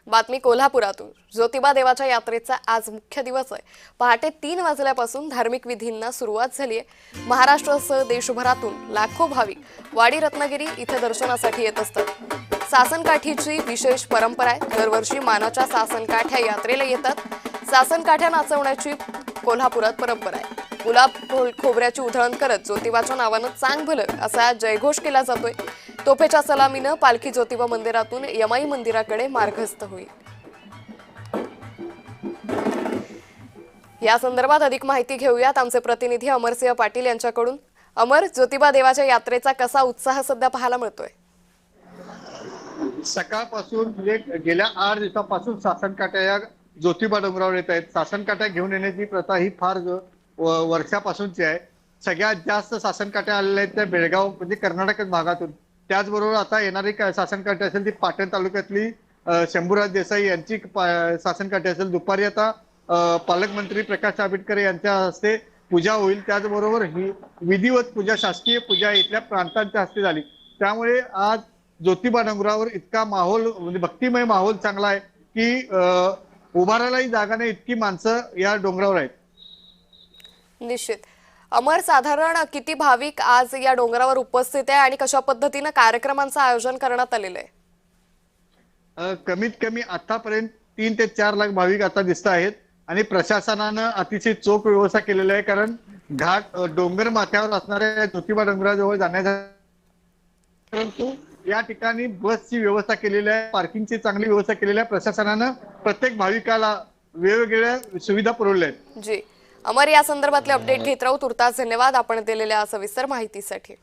बातमी कोल्हापुरातून। ज्योतिबा देवाच्या यात्रेचा आज मुख्य दिवस आहे। पहाटे 3 वाजल्यापासून धार्मिक विधींना सुरुवात झाली आहे। महाराष्ट्रासह देशभरातून लाखो भाविक वाडी रत्नागिरी इथे दर्शनासाठी येत असतात। सासनकाठीची विशेष परंपरा आहे। दरवर्षी मानाच्या सासनकाठ्या यात्रेला येतात। सासनकाठ्या नाचवण्याची कोल्हापुरात परंपरा आहे। गुलाब खोबऱ्याची उधळण करत ज्योतिबाच्या नावानं चांग भलं असा जयघोष केला जातोय। तोफेच्या सलामीनं पालखी ज्योतिबा मंदिरातून यमाई मंदिराकडे मार्गस्थ होईल। या संदर्भात अधिक माहिती घेऊयात आमचे प्रतिनिधी अमरसिंह पाटील यांच्याकडून। अमर, ज्योतिबा देवाच्या यात्रेचा कसा उत्साह सध्या पाहायला मिळतोय? सकाळपासून म्हणजे गेल्या 8 दिवसापासून सासनकाठ्या या ज्योतिबा डोंगरावर येत आहेत। सासनकाठ्या घेऊन येण्याची प्रथा ही फार वर्षापासूनची आहे। सगळ्यात जास्त सासनकाठ्या आलेल्या आहेत त्या बेळगाव म्हणजे कर्नाटक भागातून। त्याचबरोबर आता येणारी सासनकाठी असेल ती पाटण तालुक्यातली शंभूराज देसाई यांची सासनकाठी असेल। दुपारी आता पालकमंत्री प्रकाश आंबेडकर यांच्या हस्ते पूजा होईल। त्याचबरोबर ही विधिवत पूजा, शासकीय पूजा इथल्या प्रांतांच्या हस्ते झाली। त्यामुळे आज ज्योतिबा डोंगरावर इतका माहोल म्हणजे भक्तिमय माहोल चांगला आहे की उभारायलाही जागा नाही, इतकी माणसं या डोंगरावर आहेत। निश्चित। अमर, साधारण किती भाविक आज या डोंगरावर उपस्थित आहे आणि कशा पद्धतीने कार्यक्रमांचं आयोजन करण्यात आलेलं आहे? कमीत कमी आतापर्यंत 3 ते 4 लाख भाविक आता दिसत आहेत आणि प्रशासनानं अतिशय चोख व्यवस्था केलेली आहे। कारण घाट डोंगर माथ्यावर असणाऱ्या ज्योतिबा डोंगराजवळ जाण्यासाठी परंतु या ठिकाणी बसची व्यवस्था केलेली आहे, पार्किंगची चांगली व्यवस्था केलेली आहे। प्रशासनानं प्रत्येक भाविकाला वेगवेगळ्या सुविधा पुरवल्या आहेत। जी अमर, या संदर्भातले अपडेट घेत राहू। तुर्तास धन्यवाद आपण दिलेल्या सविस्तर माहितीसाठी।